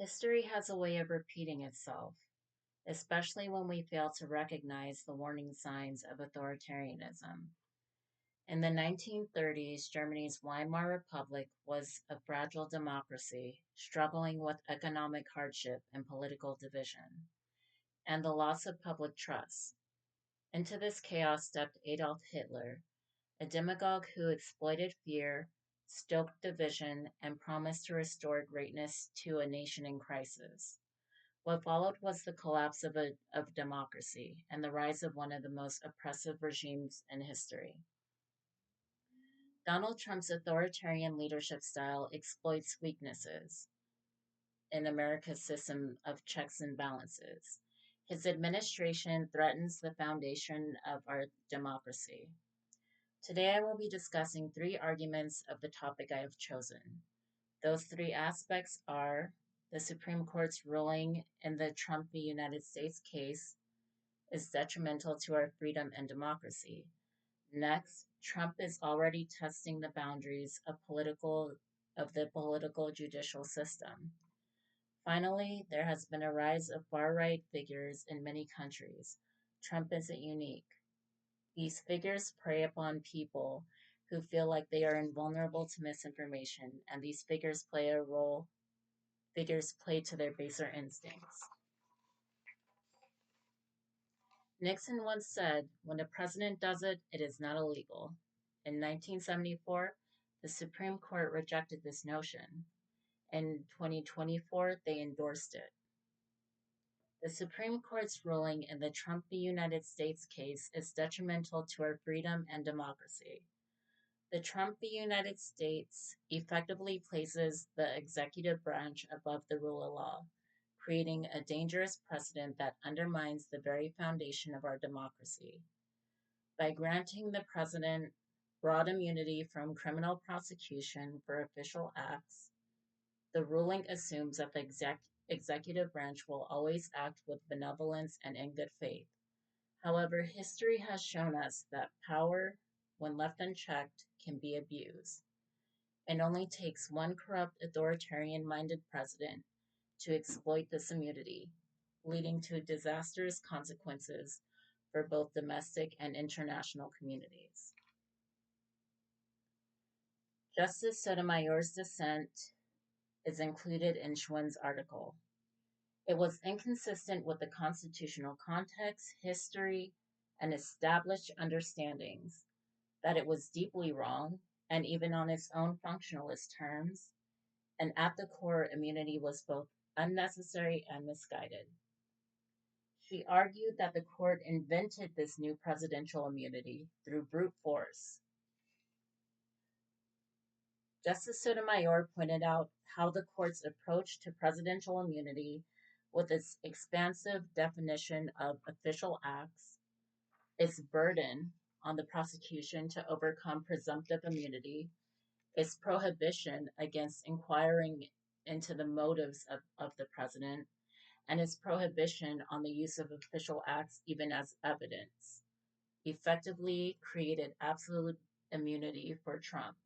History has a way of repeating itself, especially when we fail to recognize the warning signs of authoritarianism. In the 1930s, Germany's Weimar Republic was a fragile democracy, struggling with economic hardship and political division, and the loss of public trust. Into this chaos stepped Adolf Hitler, a demagogue who exploited fear, stoked division, and promised to restore greatness to a nation in crisis. What followed was the collapse of democracy and the rise of one of the most oppressive regimes in history. Donald Trump's authoritarian leadership style exploits weaknesses in America's system of checks and balances. His administration threatens the foundation of our democracy. Today, I will be discussing three arguments of the topic I have chosen. Those three aspects are the Supreme Court's ruling in the Trump v. United States case is detrimental to our freedom and democracy. Next, Trump is already testing the boundaries of the political judicial system. Finally, there has been a rise of far-right figures in many countries. Trump isn't unique. These figures prey upon people who feel like they are invulnerable to misinformation, and these figures play to their baser instincts. Nixon once said, "When the president does it, it is not illegal." In 1974, the Supreme Court rejected this notion. In 2024, they endorsed it. The Supreme Court's ruling in the Trump v. United States case is detrimental to our freedom and democracy. The Trump v. United States effectively places the executive branch above the rule of law, creating a dangerous precedent that undermines the very foundation of our democracy. By granting the president broad immunity from criminal prosecution for official acts, the ruling assumes that the executive branch will always act with benevolence and in good faith. However, history has shown us that power, when left unchecked, can be abused. It only takes one corrupt, authoritarian-minded president to exploit this immunity, leading to disastrous consequences for both domestic and international communities. Justice Sotomayor's dissent is included in Schwinn's article. It was inconsistent with the constitutional context, history, and established understandings that it was deeply wrong, and even on its own functionalist terms, and at the core, immunity was both unnecessary and misguided. She argued that the court invented this new presidential immunity through brute force. Justice Sotomayor pointed out how the court's approach to presidential immunity, with its expansive definition of official acts, its burden on the prosecution to overcome presumptive immunity, its prohibition against inquiring into the motives of the president, and its prohibition on the use of official acts even as evidence, effectively created absolute immunity for Trump.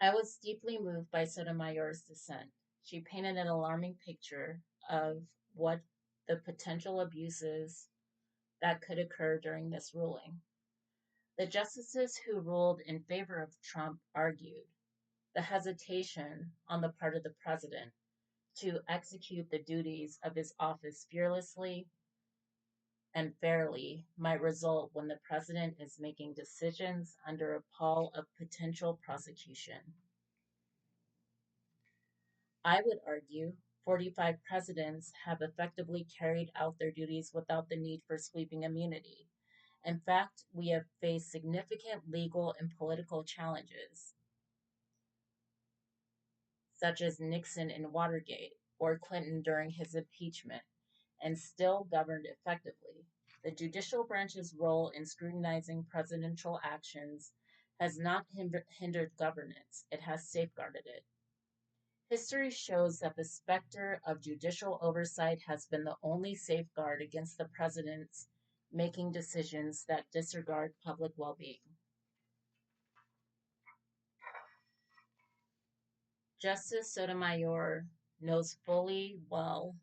I was deeply moved by Sotomayor's dissent. She painted an alarming picture of what the potential abuses that could occur during this ruling. The justices who ruled in favor of Trump argued the hesitation on the part of the president to execute the duties of his office fearlessly and fairly might result when the president is making decisions under a pall of potential prosecution. I would argue 45 presidents have effectively carried out their duties without the need for sweeping immunity. In fact, we have faced significant legal and political challenges, such as Nixon in Watergate or Clinton during his impeachment, and still governed effectively. The judicial branch's role in scrutinizing presidential actions has not hindered governance, it has safeguarded it. History shows that the specter of judicial oversight has been the only safeguard against the president's making decisions that disregard public well-being. Justice Sotomayor knows fully well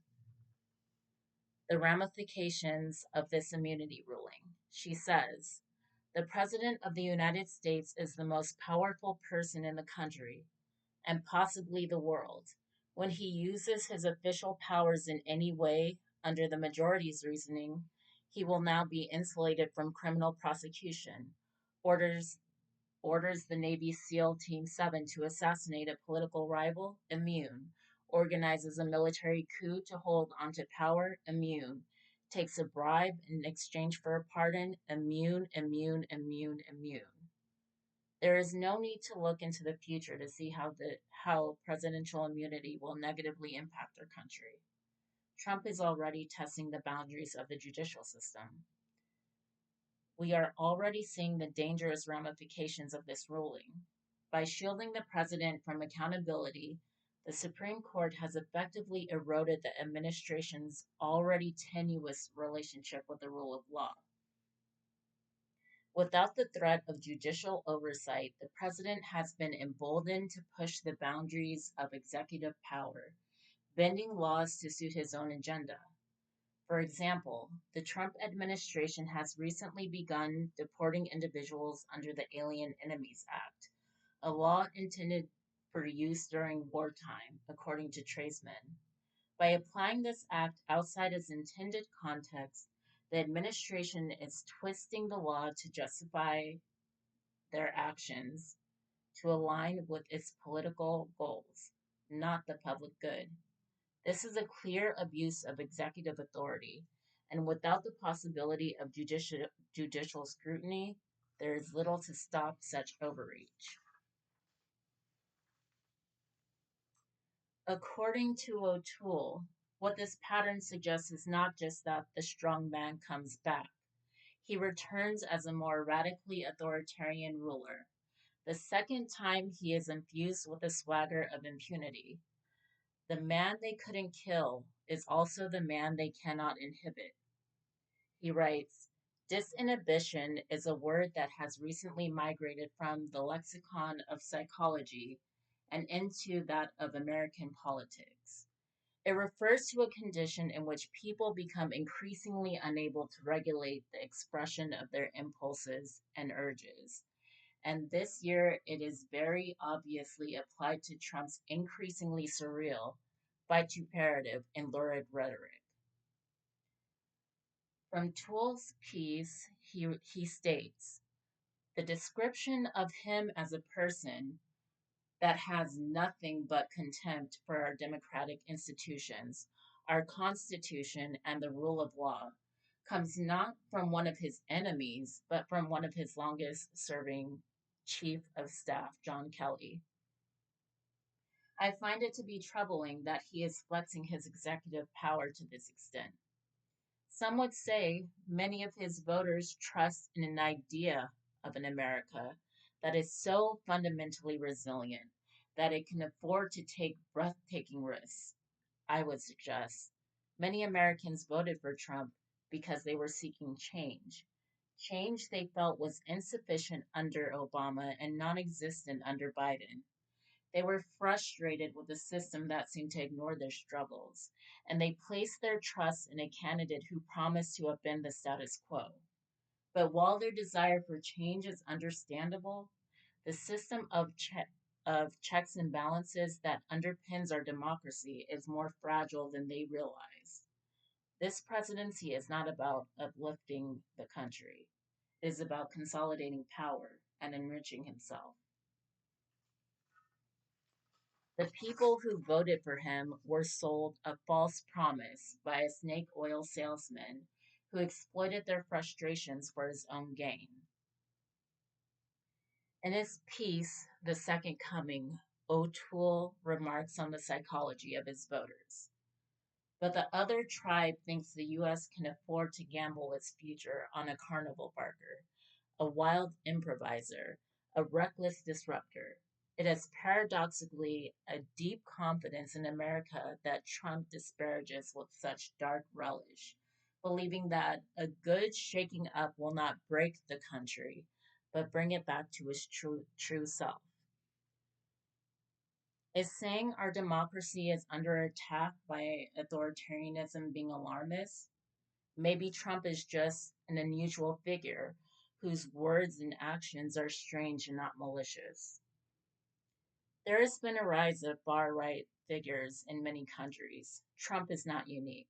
the ramifications of this immunity ruling. She says, "The President of the United States is the most powerful person in the country and possibly the world. When he uses his official powers in any way, under the majority's reasoning, he will now be insulated from criminal prosecution. Orders the Navy SEAL Team 7 to assassinate a political rival, immune. Organizes a military coup to hold onto power, immune. Takes a bribe in exchange for a pardon, immune, immune, immune, immune." There is no need to look into the future to see how presidential immunity will negatively impact our country. Trump is already testing the boundaries of the judicial system. We are already seeing the dangerous ramifications of this ruling. By shielding the president from accountability, the Supreme Court has effectively eroded the administration's already tenuous relationship with the rule of law. Without the threat of judicial oversight, the president has been emboldened to push the boundaries of executive power, bending laws to suit his own agenda. For example, the Trump administration has recently begun deporting individuals under the Alien Enemies Act, a law intended for use during wartime, according to tradesmen. By applying this act outside its intended context, the administration is twisting the law to justify their actions to align with its political goals, not the public good. This is a clear abuse of executive authority, and without the possibility of judicial scrutiny, there is little to stop such overreach. According to O'Toole, what this pattern suggests is not just that the strong man comes back, he returns as a more radically authoritarian ruler. The second time he is infused with the swagger of impunity. The man they couldn't kill is also the man they cannot inhibit. He writes, "Disinhibition is a word that has recently migrated from the lexicon of psychology and into that of American politics. It refers to a condition in which people become increasingly unable to regulate the expression of their impulses and urges. And this year, it is very obviously applied to Trump's increasingly surreal, vituperative, and lurid rhetoric." From Toole's piece, he states, "The description of him as a person that has nothing but contempt for our democratic institutions, our Constitution, and the rule of law comes not from one of his enemies, but from one of his longest serving Chief of Staff, John Kelly. I find it to be troubling that he is flexing his executive power to this extent. Some would say many of his voters trust in an idea of an America that is so fundamentally resilient that it can afford to take breathtaking risks. I would suggest many Americans voted for Trump because they were seeking change. Change they felt was insufficient under Obama and non existent under Biden. They were frustrated with a system that seemed to ignore their struggles, and they placed their trust in a candidate who promised to upend the status quo. But while their desire for change is understandable, the system of checks and balances that underpins our democracy is more fragile than they realize. This presidency is not about uplifting the country, it is about consolidating power and enriching himself. The people who voted for him were sold a false promise by a snake oil salesman who exploited their frustrations for his own gain. In his piece, The Second Coming, O'Toole remarks on the psychology of his voters. But the other tribe thinks the U.S. can afford to gamble its future on a carnival barker, a wild improviser, a reckless disruptor. It has paradoxically a deep confidence in America that Trump disparages with such dark relish, believing that a good shaking up will not break the country, but bring it back to its true self. Is saying our democracy is under attack by authoritarianism being alarmist? Maybe Trump is just an unusual figure whose words and actions are strange and not malicious. There has been a rise of far right figures in many countries. Trump is not unique.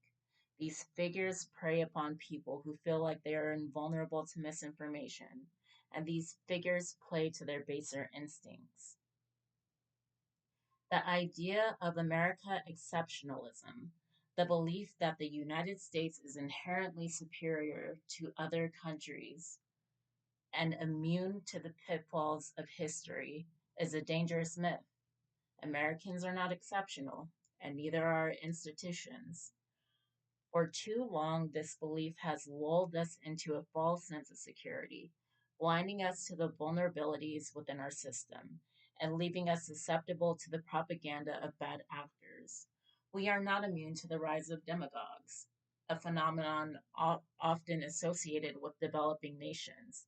These figures prey upon people who feel like they are invulnerable to misinformation, and these figures play to their baser instincts. The idea of America exceptionalism, the belief that the United States is inherently superior to other countries and immune to the pitfalls of history, is a dangerous myth. Americans are not exceptional, and neither are our institutions. For too long, this belief has lulled us into a false sense of security, blinding us to the vulnerabilities within our system and leaving us susceptible to the propaganda of bad actors. We are not immune to the rise of demagogues, a phenomenon often associated with developing nations.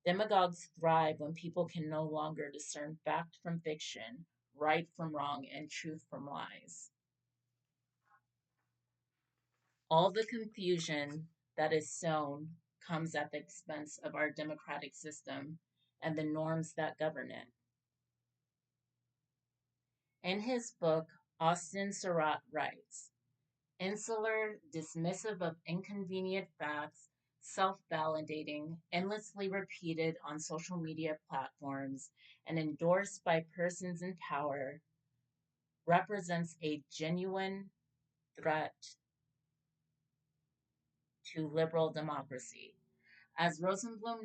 Demagogues thrive when people can no longer discern fact from fiction, right from wrong, and truth from lies. All the confusion that is sown comes at the expense of our democratic system and the norms that govern it. In his book, Austin Surratt writes, insular, dismissive of inconvenient facts, self validating, endlessly repeated on social media platforms, and endorsed by persons in power, represents a genuine threat to liberal democracy. As Rosenblum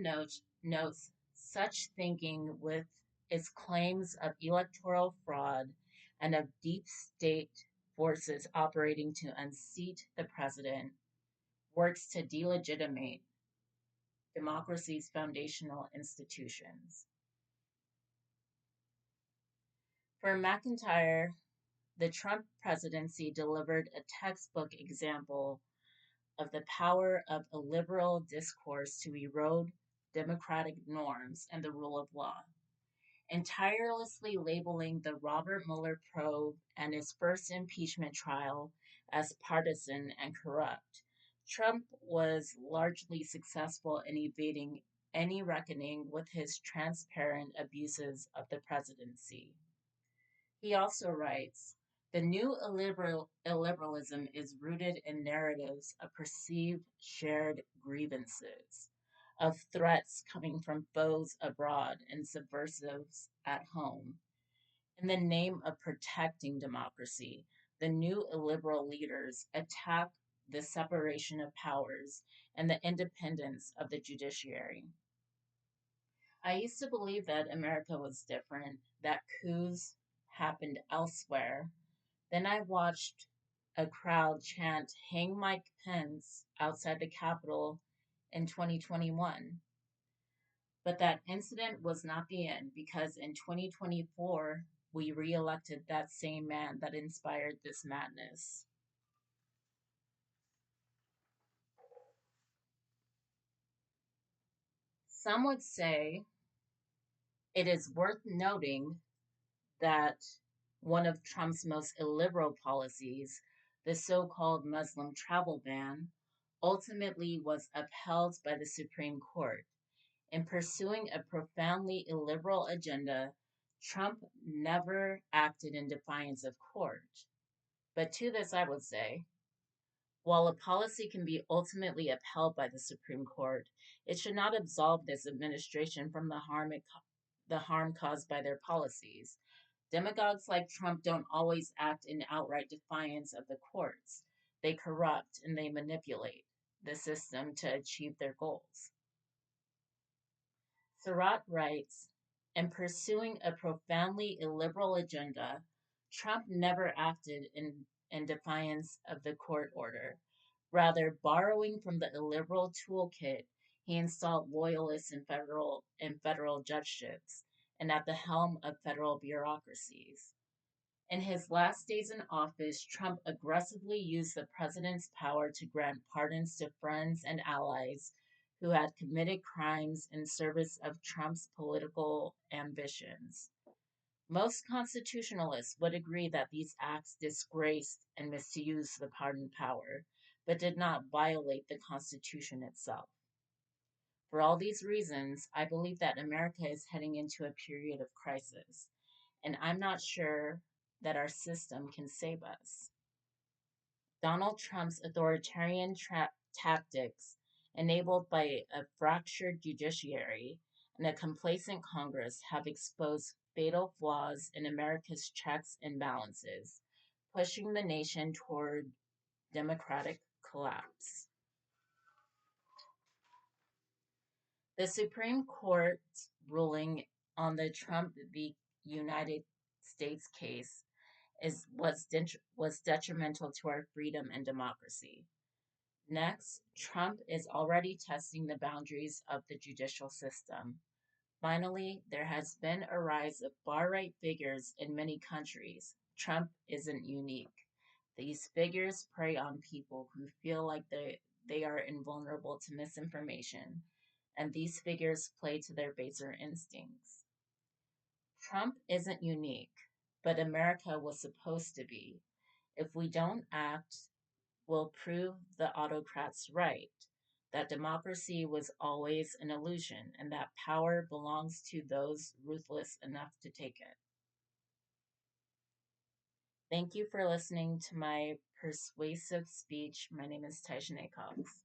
notes, such thinking, with its claims of electoral fraud and of deep state forces operating to unseat the president, works to delegitimate democracy's foundational institutions. For McIntyre, the Trump presidency delivered a textbook example of the power of a liberal discourse to erode democratic norms and the rule of law. And tirelessly labeling the Robert Mueller probe and his first impeachment trial as partisan and corrupt, Trump was largely successful in evading any reckoning with his transparent abuses of the presidency. He also writes, the new illiberalism is rooted in narratives of perceived shared grievances, of threats coming from foes abroad and subversives at home. In the name of protecting democracy, the new illiberal leaders attack the separation of powers and the independence of the judiciary. I used to believe that America was different, that coups happened elsewhere. Then I watched a crowd chant, Hang Mike Pence outside the Capitol in 2021. But that incident was not the end because in 2024, we reelected that same man that inspired this madness. Some would say it is worth noting that one of Trump's most illiberal policies, the so called Muslim travel ban, ultimately was upheld by the Supreme Court. In pursuing a profoundly illiberal agenda, Trump never acted in defiance of court. But to this, I would say, while a policy can be ultimately upheld by the Supreme Court, it should not absolve this administration from the harm caused by their policies. Demagogues like Trump don't always act in outright defiance of the courts. They corrupt and they manipulate the system to achieve their goals. Surratt writes, in pursuing a profoundly illiberal agenda, Trump never acted in defiance of the court order. Rather, borrowing from the illiberal toolkit, he installed loyalists in federal judgeships and at the helm of federal bureaucracies. In his last days in office, Trump aggressively used the president's power to grant pardons to friends and allies who had committed crimes in service of Trump's political ambitions. Most constitutionalists would agree that these acts disgraced and misused the pardon power, but did not violate the Constitution itself. For all these reasons, I believe that America is heading into a period of crisis, and I'm not sure that our system can save us. Donald Trump's authoritarian tactics, enabled by a fractured judiciary and a complacent Congress, have exposed fatal flaws in America's checks and balances, pushing the nation toward democratic collapse. The Supreme Court's ruling on the Trump v. United States case was detrimental to our freedom and democracy. Next, Trump is already testing the boundaries of the judicial system. Finally, there has been a rise of far right figures in many countries. Trump isn't unique. These figures prey on people who feel like they are invulnerable to misinformation, and these figures play to their baser instincts. Trump isn't unique, but America was supposed to be. If we don't act, we'll prove the autocrats right, that democracy was always an illusion and that power belongs to those ruthless enough to take it. Thank you for listening to my persuasive speech. My name is Taishane Cox.